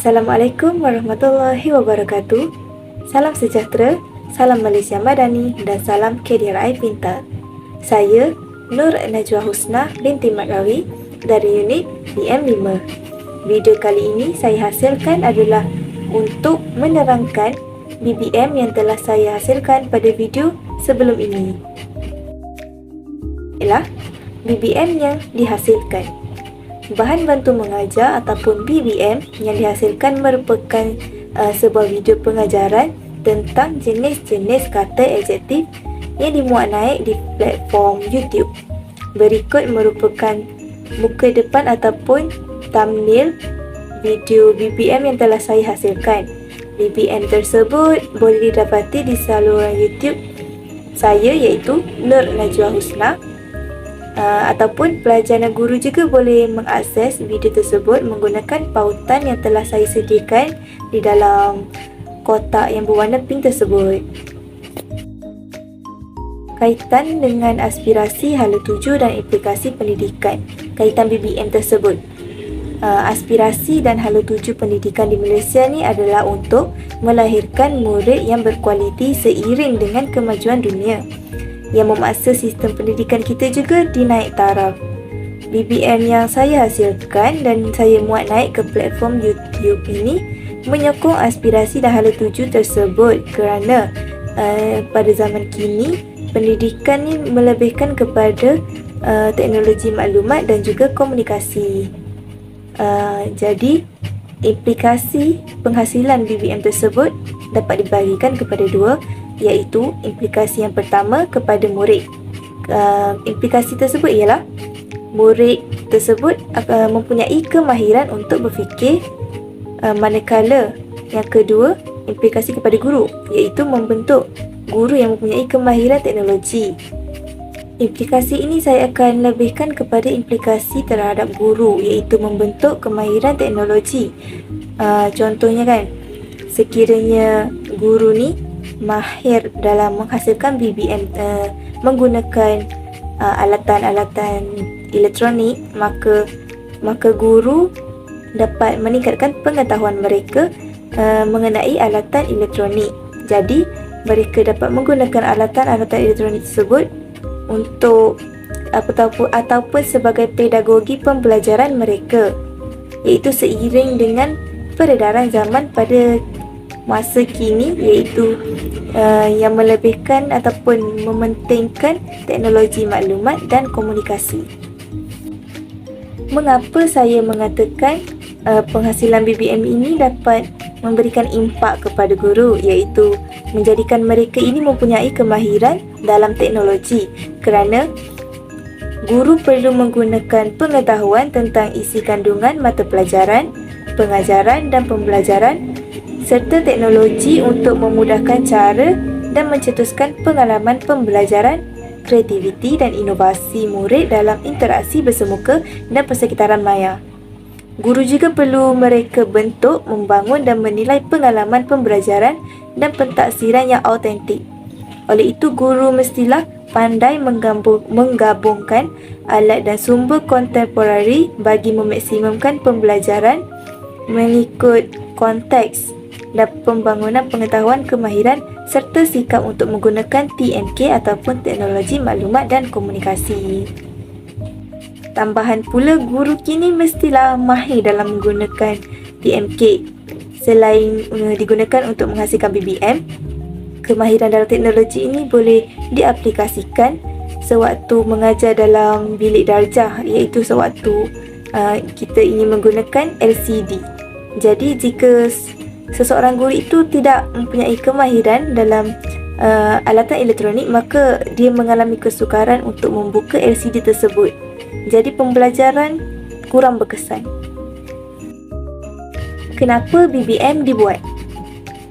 Assalamualaikum warahmatullahi wabarakatuh. Salam sejahtera, salam Malaysia Madani dan salam KDRI Pintar. Saya Nur Najwa Husna binti Mat Rawi dari unit BM5. Video kali ini saya hasilkan adalah untuk menerangkan BBM yang telah saya hasilkan pada video sebelum ini. Ialah BBM yang dihasilkan. Bahan bantu mengajar ataupun BBM yang dihasilkan merupakan sebuah video pengajaran tentang jenis-jenis kata adjektif yang dimuat naik di platform YouTube. Berikut merupakan muka depan ataupun thumbnail video BBM yang telah saya hasilkan. BBM tersebut boleh didapati di saluran YouTube saya iaitu Nur Najwa Husna. Ataupun pelajar dan guru juga boleh mengakses video tersebut menggunakan pautan yang telah saya sediakan di dalam kotak yang berwarna pink tersebut. Kaitan dengan aspirasi hala tuju dan implikasi pendidikan. Kaitan BBM tersebut. Aspirasi dan hala tuju pendidikan di Malaysia ni adalah untuk melahirkan murid yang berkualiti seiring dengan kemajuan dunia, yang memaksa sistem pendidikan kita juga dinaik taraf. BBM yang saya hasilkan dan saya muat naik ke platform YouTube ini menyokong aspirasi dan hala tuju tersebut kerana pada zaman kini pendidikan ni melebihkan kepada teknologi maklumat dan juga komunikasi. Jadi implikasi penghasilan BBM tersebut dapat dibagikan kepada dua, iaitu implikasi yang pertama kepada murid. Implikasi tersebut ialah murid tersebut mempunyai kemahiran untuk berfikir, manakala yang kedua implikasi kepada guru, iaitu membentuk guru yang mempunyai kemahiran teknologi. Implikasi ini saya akan lebihkan kepada implikasi terhadap guru, iaitu membentuk kemahiran teknologi. Contohnya kan, sekiranya guru ni mahir dalam menghasilkan BBM menggunakan alatan-alatan elektronik, maka guru dapat meningkatkan pengetahuan mereka mengenai alatan elektronik. Jadi mereka dapat menggunakan alatan-alatan elektronik tersebut untuk ataupun sebagai pedagogi pembelajaran mereka, iaitu seiring dengan peredaran zaman pada masa kini, iaitu yang melebihkan ataupun mementingkan teknologi maklumat dan komunikasi. Mengapa saya mengatakan penghasilan BBM ini dapat memberikan impak kepada guru, iaitu menjadikan mereka ini mempunyai kemahiran dalam teknologi, kerana guru perlu menggunakan pengetahuan tentang isi kandungan mata pelajaran, pengajaran dan pembelajaran serta teknologi untuk memudahkan cara dan mencetuskan pengalaman pembelajaran, kreativiti dan inovasi murid dalam interaksi bersemuka dan persekitaran maya. Guru juga perlu mereka bentuk, membangun dan menilai pengalaman pembelajaran dan pentaksiran yang autentik. Oleh itu, guru mestilah pandai menggabungkan alat dan sumber kontemporari bagi memaksimumkan pembelajaran mengikut konteks dan pembangunan pengetahuan kemahiran serta sikap untuk menggunakan TMK ataupun teknologi maklumat dan komunikasi. Tambahan pula, guru kini mestilah mahir dalam menggunakan TMK. Selain digunakan untuk menghasilkan BBM, kemahiran dalam teknologi ini boleh diaplikasikan sewaktu mengajar dalam bilik darjah, iaitu sewaktu kita ingin menggunakan LCD. Jadi jika seseorang guru itu tidak mempunyai kemahiran dalam alatan elektronik, maka dia mengalami kesukaran untuk membuka LCD tersebut. Jadi pembelajaran kurang berkesan. Kenapa BBM dibuat?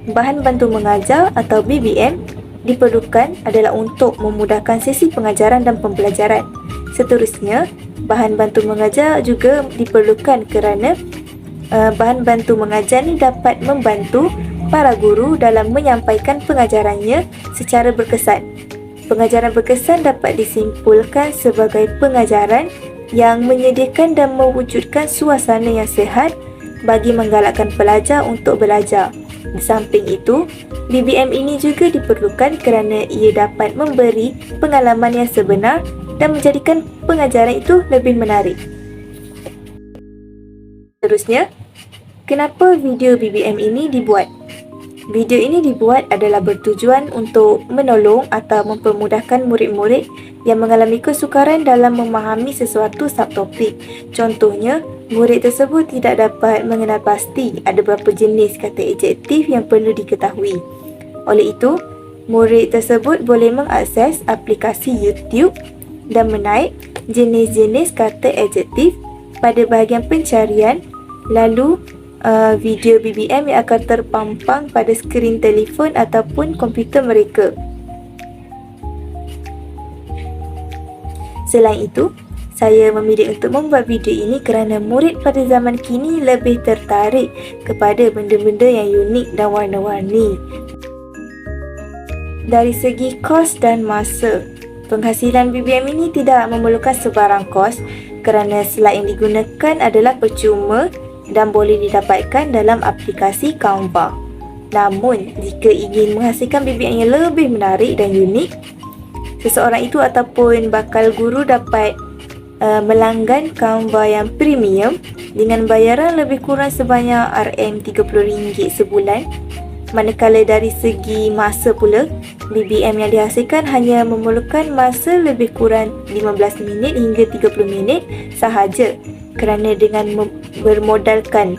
Bahan bantu mengajar atau BBM diperlukan adalah untuk memudahkan sesi pengajaran dan pembelajaran. Seterusnya, bahan bantu mengajar juga diperlukan kerana bahan bantu mengajar ni dapat membantu para guru dalam menyampaikan pengajarannya secara berkesan. Pengajaran berkesan dapat disimpulkan sebagai pengajaran yang menyediakan dan mewujudkan suasana yang sihat, bagi menggalakkan pelajar untuk belajar. Di samping itu, BBM ini juga diperlukan kerana ia dapat memberi pengalaman yang sebenar dan menjadikan pengajaran itu lebih menarik. Seterusnya, kenapa video BBM ini dibuat? Video ini dibuat adalah bertujuan untuk menolong atau mempermudahkan murid-murid yang mengalami kesukaran dalam memahami sesuatu subtopik. Contohnya, murid tersebut tidak dapat mengenal pasti ada berapa jenis kata adjektif yang perlu diketahui. Oleh itu, murid tersebut boleh mengakses aplikasi YouTube dan menaik jenis-jenis kata adjektif pada bahagian pencarian, lalu video BBM yang akan terpampang pada skrin telefon ataupun komputer mereka. Selain itu, saya memilih untuk membuat video ini kerana murid pada zaman kini lebih tertarik kepada benda-benda yang unik dan warna-warni. Dari segi kos dan masa, penghasilan BBM ini tidak memerlukan sebarang kos kerana slide yang digunakan adalah percuma dan boleh didapatkan dalam aplikasi Canva. Namun, jika ingin menghasilkan BBM yang lebih menarik dan unik, seseorang itu ataupun bakal guru dapat melanggan Canva yang premium dengan bayaran lebih kurang sebanyak RM30 sebulan. Manakala dari segi masa pula, BBM yang dihasilkan hanya memerlukan masa lebih kurang 15 minit hingga 30 minit sahaja kerana dengan bermodalkan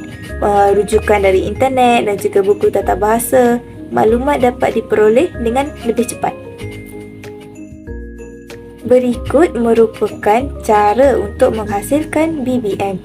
rujukan dari internet dan juga buku tata bahasa, maklumat dapat diperoleh dengan lebih cepat. Berikut merupakan cara untuk menghasilkan BBM.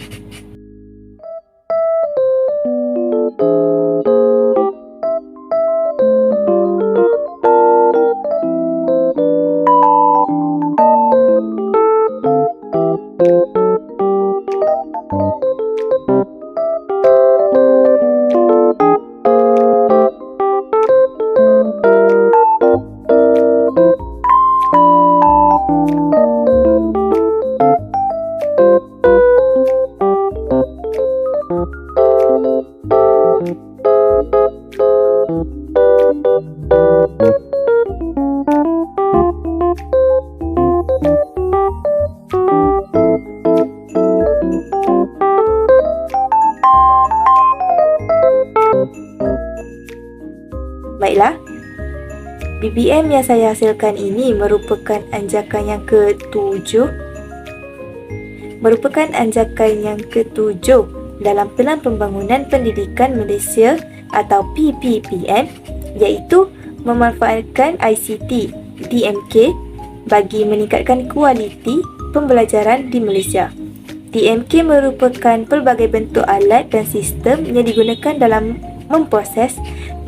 Baiklah, BBM yang saya hasilkan ini merupakan anjakan yang ketujuh dalam Pelan Pembangunan Pendidikan Malaysia atau PPPM, iaitu memanfaatkan ICT DMK bagi meningkatkan kualiti pembelajaran di Malaysia. DMK merupakan pelbagai bentuk alat dan sistem yang digunakan dalam memproses,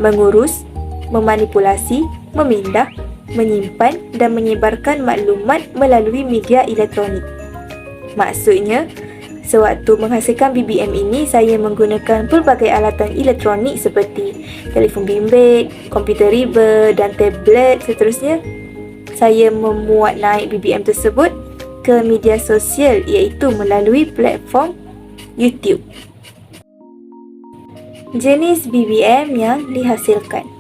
mengurus, memanipulasi, memindah, menyimpan dan menyebarkan maklumat melalui media elektronik. Maksudnya, sewaktu menghasilkan BBM ini, saya menggunakan pelbagai alatan elektronik seperti telefon bimbit, komputer riba dan tablet. Seterusnya, saya memuat naik BBM tersebut ke media sosial iaitu melalui platform YouTube. Jenis BBM yang dihasilkan.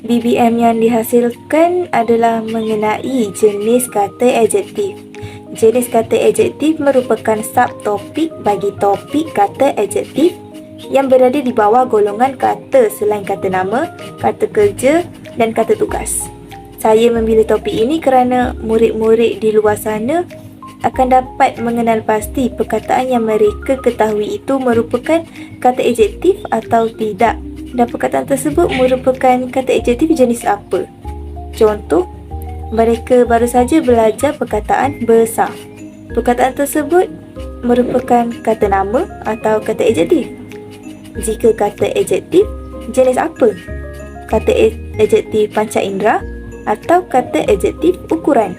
BBM yang dihasilkan adalah mengenai jenis kata adjektif. Jenis kata adjektif merupakan subtopik bagi topik kata adjektif yang berada di bawah golongan kata selain kata nama, kata kerja dan kata tugas. Saya memilih topik ini kerana murid-murid di luar sana akan dapat mengenal pasti perkataan yang mereka ketahui itu merupakan kata adjektif atau tidak, dan perkataan tersebut merupakan kata adjektif jenis apa. Contoh, mereka baru saja belajar perkataan besar. Perkataan tersebut merupakan kata nama atau kata adjektif. Jika kata adjektif, jenis apa? Kata adjektif panca indera atau kata adjektif ukuran.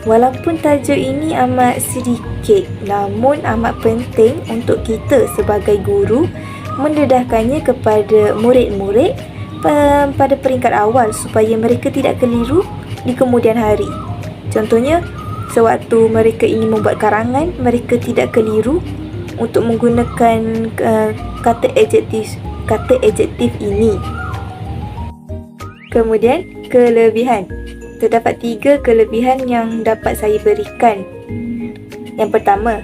Walaupun tajuk ini amat sedikit, namun amat penting untuk kita sebagai guru mendedahkannya kepada murid-murid pada peringkat awal supaya mereka tidak keliru di kemudian hari. Contohnya, sewaktu mereka ingin membuat karangan, mereka tidak keliru untuk menggunakan kata adjektif ini. Kemudian, kelebihan. Terdapat 3 kelebihan yang dapat saya berikan. Yang pertama,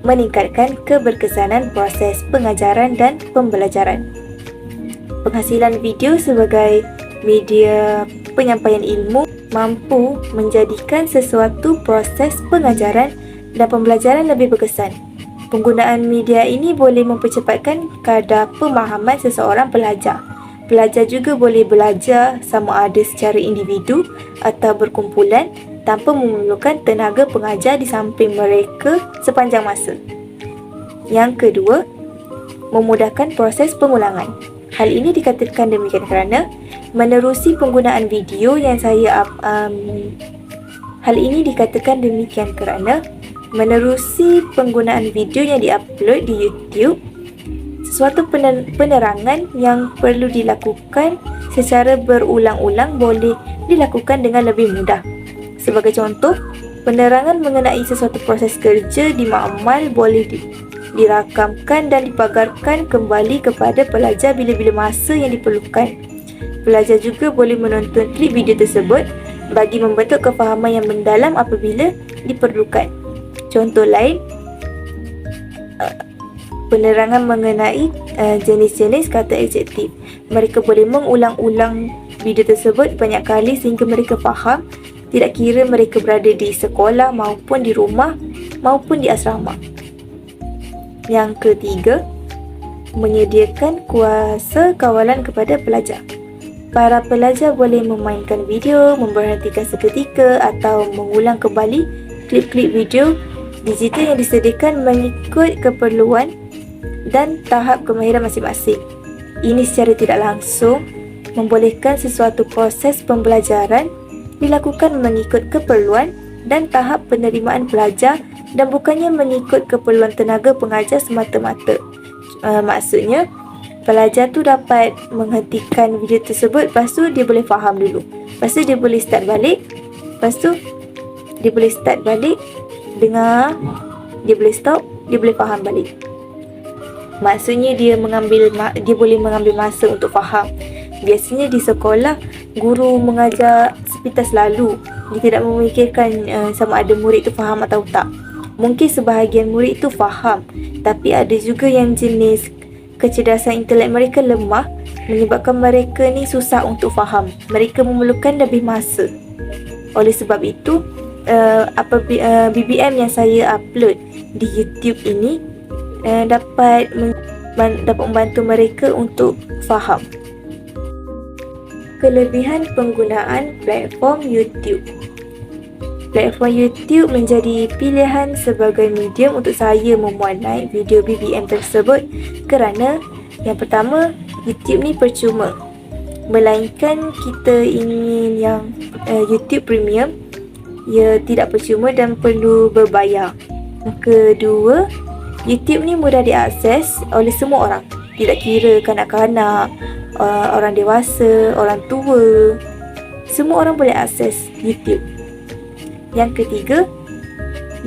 meningkatkan keberkesanan proses pengajaran dan pembelajaran. Penghasilan video sebagai media penyampaian ilmu mampu menjadikan sesuatu proses pengajaran dan pembelajaran lebih berkesan. Penggunaan media ini boleh mempercepatkan kadar pemahaman seseorang pelajar. Pelajar juga boleh belajar sama ada secara individu atau berkumpulan tanpa memerlukan tenaga pengajar di samping mereka sepanjang masa. Yang kedua, memudahkan proses pengulangan. Hal ini dikatakan demikian kerana menerusi penggunaan video yang menerusi penggunaan video yang diupload di YouTube, sesuatu penerangan yang perlu dilakukan secara berulang-ulang boleh dilakukan dengan lebih mudah. Sebagai contoh, penerangan mengenai sesuatu proses kerja di makmal boleh dirakamkan dan dipagarkan kembali kepada pelajar bila-bila masa yang diperlukan. Pelajar juga boleh menonton klip video tersebut bagi membentuk kefahaman yang mendalam apabila diperlukan. Contoh lain, penerangan mengenai jenis-jenis kata adjektif. Mereka boleh mengulang-ulang video tersebut banyak kali sehingga mereka faham, tidak kira mereka berada di sekolah maupun di rumah maupun di asrama. Yang ketiga, menyediakan kuasa kawalan kepada pelajar. Para pelajar boleh memainkan video, memberhentikan seketika atau mengulang kembali klip-klip video digital yang disediakan mengikut keperluan dan tahap kemahiran masing-masing. Ini secara tidak langsung membolehkan sesuatu proses pembelajaran dilakukan mengikut keperluan dan tahap penerimaan pelajar dan bukannya mengikut keperluan tenaga pengajar semata-mata. Maksudnya, pelajar tu dapat menghentikan video tersebut, lepas tu dia boleh faham dulu. Lepas tu dia boleh start balik, dengar, dia boleh stop, dia boleh faham balik. Maksudnya dia boleh mengambil masa untuk faham. Biasanya di sekolah, guru mengajar sepintas lalu. Dia tidak memikirkan sama ada murid itu faham atau tak. Mungkin sebahagian murid itu faham, tapi ada juga yang jenis kecerdasan intelek mereka lemah, menyebabkan mereka ni susah untuk faham. Mereka memerlukan lebih masa. Oleh sebab itu, BBM yang saya upload di YouTube ini dapat membantu mereka untuk faham. Kelebihan penggunaan platform YouTube. Platform YouTube menjadi pilihan sebagai medium untuk saya memuat naik video BBM tersebut kerana yang pertama, YouTube ni percuma. Melainkan kita ingin yang YouTube Premium, ia tidak percuma dan perlu berbayar. Yang kedua, YouTube ni mudah diakses oleh semua orang. Tidak kira kanak-kanak, orang dewasa, orang tua, semua orang boleh akses YouTube. Yang ketiga,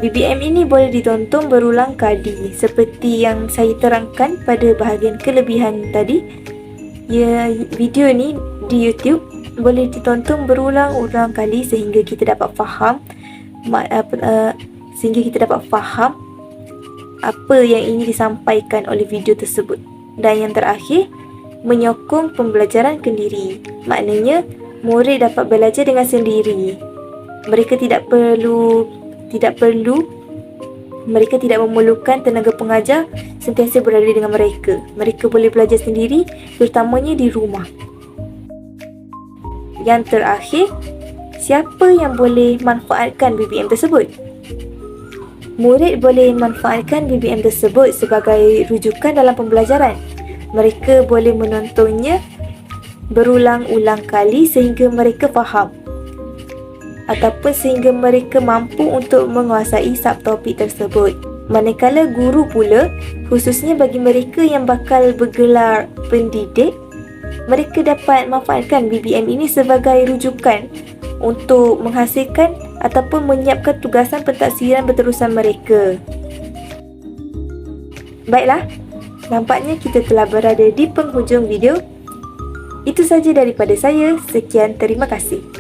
BBM ini boleh ditonton berulang kali. Seperti yang saya terangkan pada bahagian kelebihan tadi, video ni di YouTube boleh ditonton berulang-ulang kali sehingga kita dapat faham apa yang ingin disampaikan oleh video tersebut. Dan yang terakhir, menyokong pembelajaran kendiri. Maknanya, murid dapat belajar dengan sendiri. Mereka tidak memerlukan tenaga pengajar sentiasa berada dengan mereka. Mereka boleh belajar sendiri, terutamanya di rumah. Yang terakhir, siapa yang boleh manfaatkan BBM tersebut? Murid boleh manfaatkan BBM tersebut sebagai rujukan dalam pembelajaran. Mereka boleh menontonnya berulang-ulang kali sehingga mereka faham ataupun sehingga mereka mampu untuk menguasai subtopik tersebut. Manakala guru pula, khususnya bagi mereka yang bakal bergelar pendidik, mereka dapat manfaatkan BBM ini sebagai rujukan untuk menghasilkan ataupun menyiapkan tugasan pentaksiran berterusan mereka. Baiklah, nampaknya kita telah berada di penghujung video. Itu saja daripada saya. Sekian, terima kasih.